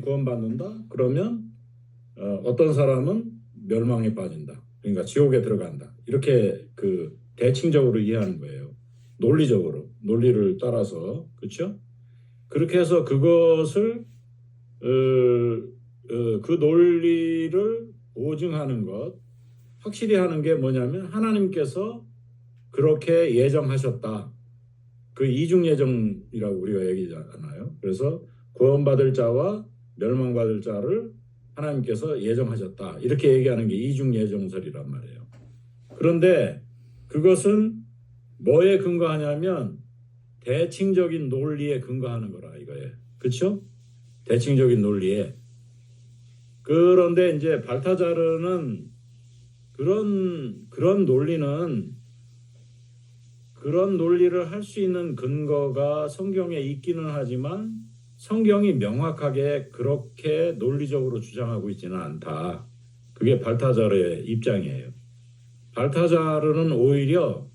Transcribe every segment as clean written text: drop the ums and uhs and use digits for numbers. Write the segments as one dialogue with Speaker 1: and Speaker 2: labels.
Speaker 1: 구원받는다? 그러면 어떤 사람은 멸망에 빠진다. 그러니까 지옥에 들어간다. 이렇게 그 대칭적으로 이해하는 거예요. 논리적으로, 논리를 따라서, 그렇죠? 그렇게 해서 그것을 그 논리를 보증하는 것, 확실히 하는 게 뭐냐면 하나님께서 그렇게 예정하셨다. 그 이중 예정이라고 우리가 얘기하잖아요. 그래서 구원받을 자와 멸망받을 자를 하나님께서 예정하셨다. 이렇게 얘기하는 게 이중 예정설이란 말이에요. 그런데 그것은 뭐에 근거하냐면 대칭적인 논리에 근거하는 거라 이거예요. 그렇죠? 대칭적인 논리에. 그런데 이제 발타자르는 그런 논리를 할 수 있는 근거가 성경에 있기는 하지만 성경이 명확하게 그렇게 논리적으로 주장하고 있지는 않다. 그게 발타자르의 입장이에요. 발타자르는 오히려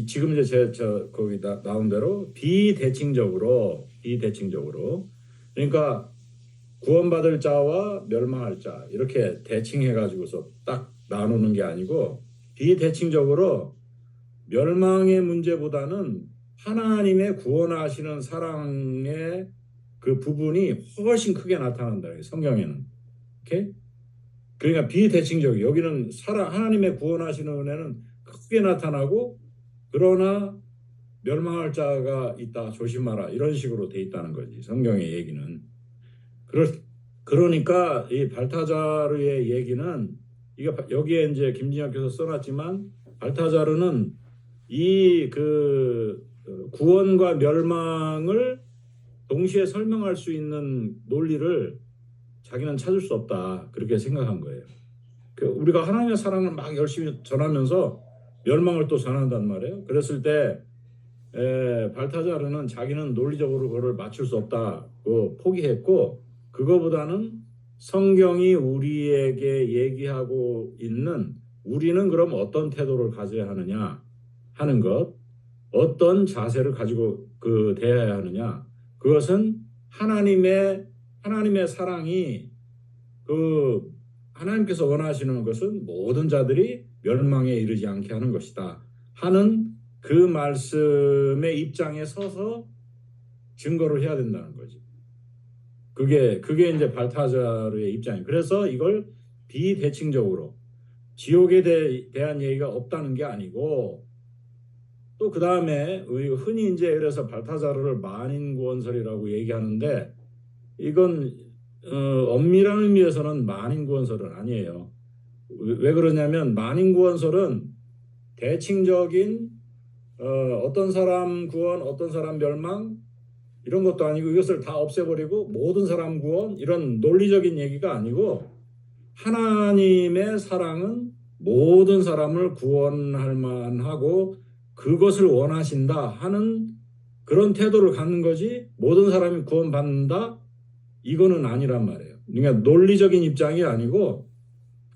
Speaker 1: 지금 이제 거기 나온 대로 비대칭적으로 그러니까 구원받을 자와 멸망할 자 이렇게 대칭해 가지고서 딱 나누는 게 아니고 비대칭적으로 멸망의 문제보다는 하나님의 구원하시는 사랑의 그 부분이 훨씬 크게 나타난다. 성경에는. 오케이? 그러니까 비대칭적 여기는 하나님의 구원하시는 은혜는 크게 나타나고 그러나 멸망할 자가 있다. 조심하라. 이런 식으로 돼 있다는 거지. 성경의 얘기는. 그러니까 이 발타자르의 얘기는 여기에 이제 김진혁께서 써놨지만 발타자르는 이 구원과 멸망을 동시에 설명할 수 있는 논리를 자기는 찾을 수 없다. 그렇게 생각한 거예요. 우리가 하나님의 사랑을 막 열심히 전하면서 멸망을 또 전한단 말이에요. 그랬을 때 발타자르는 자기는 논리적으로 그거를 맞출 수 없다고 포기했고 그거보다는 성경이 우리에게 얘기하고 있는 우리는 그럼 어떤 태도를 가져야 하느냐 하는 것, 어떤 자세를 가지고 대해야 하느냐. 그것은 하나님의 사랑이 하나님께서 원하시는 것은 모든 자들이 멸망에 이르지 않게 하는 것이다. 하는 그 말씀의 입장에 서서 증거를 해야 된다는 거지. 그게 이제 발타자르의 입장이에요. 그래서 이걸 비대칭적으로 지옥에 대한 얘기가 없다는 게 아니고 또 그 다음에 흔히 이제 그래서 발타자르를 만인구원설이라고 얘기하는데 이건 엄밀한 의미에서는 만인구원설은 아니에요. 왜 그러냐면 만인구원설은 대칭적인 어떤 사람 구원, 어떤 사람 멸망 이런 것도 아니고 이것을 다 없애버리고 모든 사람 구원 이런 논리적인 얘기가 아니고 하나님의 사랑은 모든 사람을 구원할 만하고 그것을 원하신다 하는 그런 태도를 갖는 거지 모든 사람이 구원받는다 이거는 아니란 말이에요. 그러니까 논리적인 입장이 아니고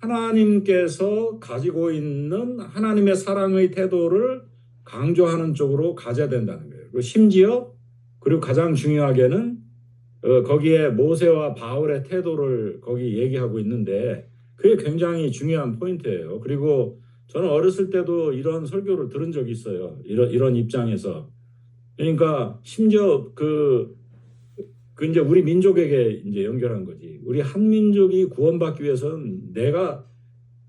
Speaker 1: 하나님께서 가지고 있는 하나님의 사랑의 태도를 강조하는 쪽으로 가져야 된다는 거예요. 그리고 가장 중요하게는 거기에 모세와 바울의 태도를 거기 얘기하고 있는데 그게 굉장히 중요한 포인트예요. 그리고 저는 어렸을 때도 이런 설교를 들은 적이 있어요. 이런 입장에서. 그러니까 심지어 이제 우리 민족에게 이제 연결한 거지. 우리 한민족이 구원받기 위해서는 내가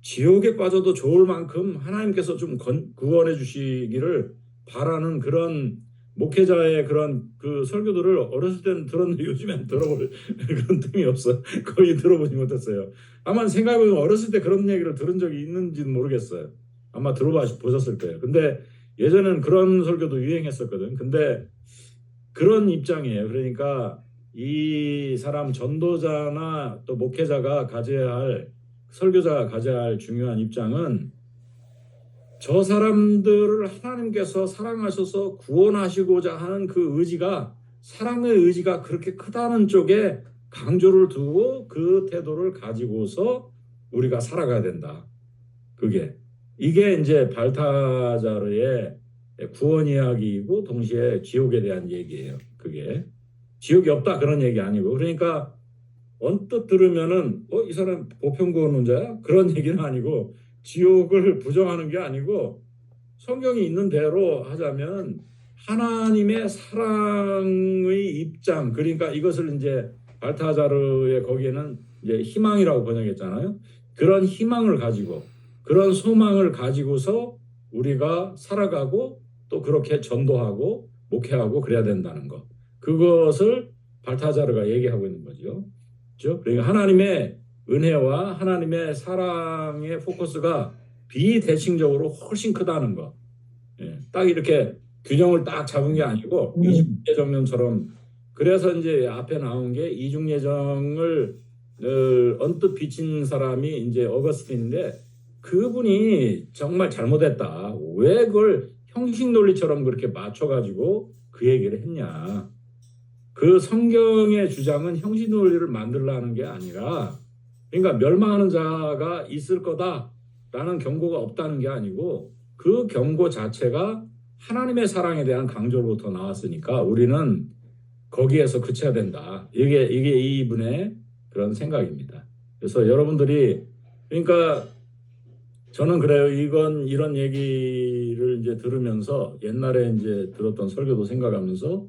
Speaker 1: 지옥에 빠져도 좋을 만큼 하나님께서 좀 구원해 주시기를 바라는 그런 목회자의 그런 설교들을 어렸을 때는 들었는데 요즘엔 들어볼 그런 틈이 없어. 거의 들어보지 못했어요. 아마 생각해보면 어렸을 때 그런 얘기를 들은 적이 있는지는 모르겠어요. 아마 보셨을 거예요. 근데 예전에는 그런 설교도 유행했었거든. 근데 그런 입장이에요. 그러니까 이 사람 전도자나 또 목회자가 설교자가 가져야 할 중요한 입장은 저 사람들을 하나님께서 사랑하셔서 구원하시고자 하는 그 의지가 사랑의 의지가 그렇게 크다는 쪽에 강조를 두고 그 태도를 가지고서 우리가 살아가야 된다. 이게 이제 발타자르의 구원 이야기이고 동시에 지옥에 대한 얘기예요. 그게 지옥이 없다 그런 얘기 아니고 그러니까 언뜻 들으면은 이 사람 보편구원론자야? 그런 얘기는 아니고 지옥을 부정하는 게 아니고 성경이 있는 대로 하자면 하나님의 사랑의 입장, 그러니까 이것을 이제 발타자르의 거기에는 이제 희망이라고 번역했잖아요. 그런 희망을 가지고 그런 소망을 가지고서 우리가 살아가고 또 그렇게 전도하고 목회하고 그래야 된다는 것. 그것을 발타자르가 얘기하고 있는 거죠. 그렇죠? 그러니까 하나님의 은혜와 하나님의 사랑의 포커스가 비대칭적으로 훨씬 크다는 거. 예, 딱 이렇게 균형을 딱 잡은 게 아니고 이중예정론처럼. 그래서 이제 앞에 나온 게 이중예정을 언뜻 비친 사람이 이제 어거스틴인데 그분이 정말 잘못했다. 왜 그걸 형식 논리처럼 그렇게 맞춰가지고 그 얘기를 했냐. 그 성경의 주장은 형식 논리를 만들려는 게 아니라, 그러니까 멸망하는 자가 있을 거다라는 경고가 없다는 게 아니고 그 경고 자체가 하나님의 사랑에 대한 강조로부터 나왔으니까 우리는 거기에서 그쳐야 된다. 이게 이분의 그런 생각입니다. 그래서 여러분들이, 그러니까 저는 그래요. 이런 얘기를 이제 들으면서 옛날에 이제 들었던 설교도 생각하면서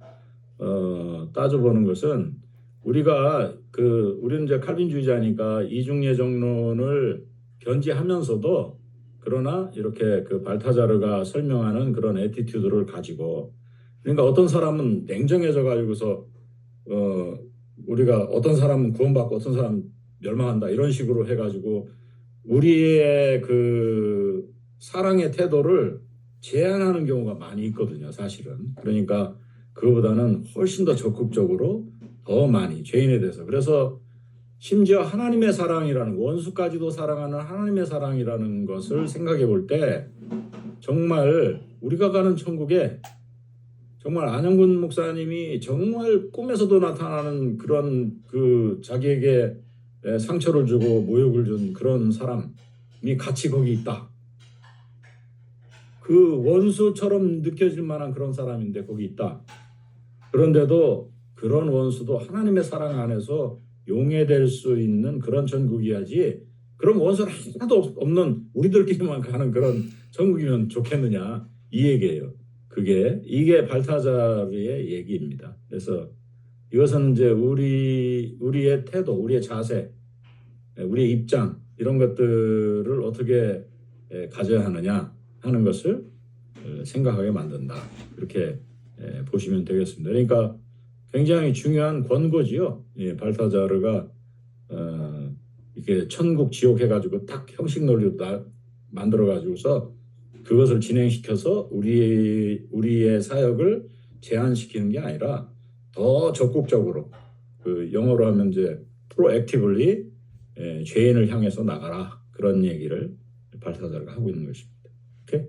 Speaker 1: 따져보는 것은 우리는 이제 칼빈주의자니까 이중예정론을 견지하면서도 그러나 이렇게 그 발타자르가 설명하는 그런 애티튜드를 가지고, 그러니까 어떤 사람은 냉정해져 가지고서 우리가 어떤 사람은 구원받고 어떤 사람은 멸망한다 이런 식으로 해가지고 우리의 그 사랑의 태도를 제한하는 경우가 많이 있거든요, 사실은. 그러니까 그거보다는 훨씬 더 적극적으로 더 많이 죄인에 대해서. 그래서 심지어 하나님의 사랑이라는, 원수까지도 사랑하는 하나님의 사랑이라는 것을 생각해 볼 때 정말 우리가 가는 천국에 정말 안영근 목사님이 정말 꿈에서도 나타나는 그런 그 자기에게 상처를 주고 모욕을 준 그런 사람이 같이 거기 있다. 그 원수처럼 느껴질 만한 그런 사람인데 거기 있다. 그런데도 그런 원수도 하나님의 사랑 안에서 용해될 수 있는 그런 천국이야지, 그런 원수는 하나도 없는 우리들끼리만 가는 그런 천국이면 좋겠느냐, 이 얘기예요. 이게 발타자르의 얘기입니다. 그래서 이것은 이제 우리의 태도, 우리의 자세, 우리의 입장, 이런 것들을 어떻게 가져야 하느냐 하는 것을 생각하게 만든다. 그렇게 보시면 되겠습니다. 그러니까 굉장히 중요한 권고지요. 발타자르가 이렇게 천국 지옥 해가지고 딱 형식 논리로 만들어 가지고서 그것을 진행시켜서 우리의 사역을 제한시키는 게 아니라 더 적극적으로, 그 영어로 하면 이제 proactively 죄인을 향해서 나가라, 그런 얘기를 발타자르가 하고 있는 것입니다. 오케이?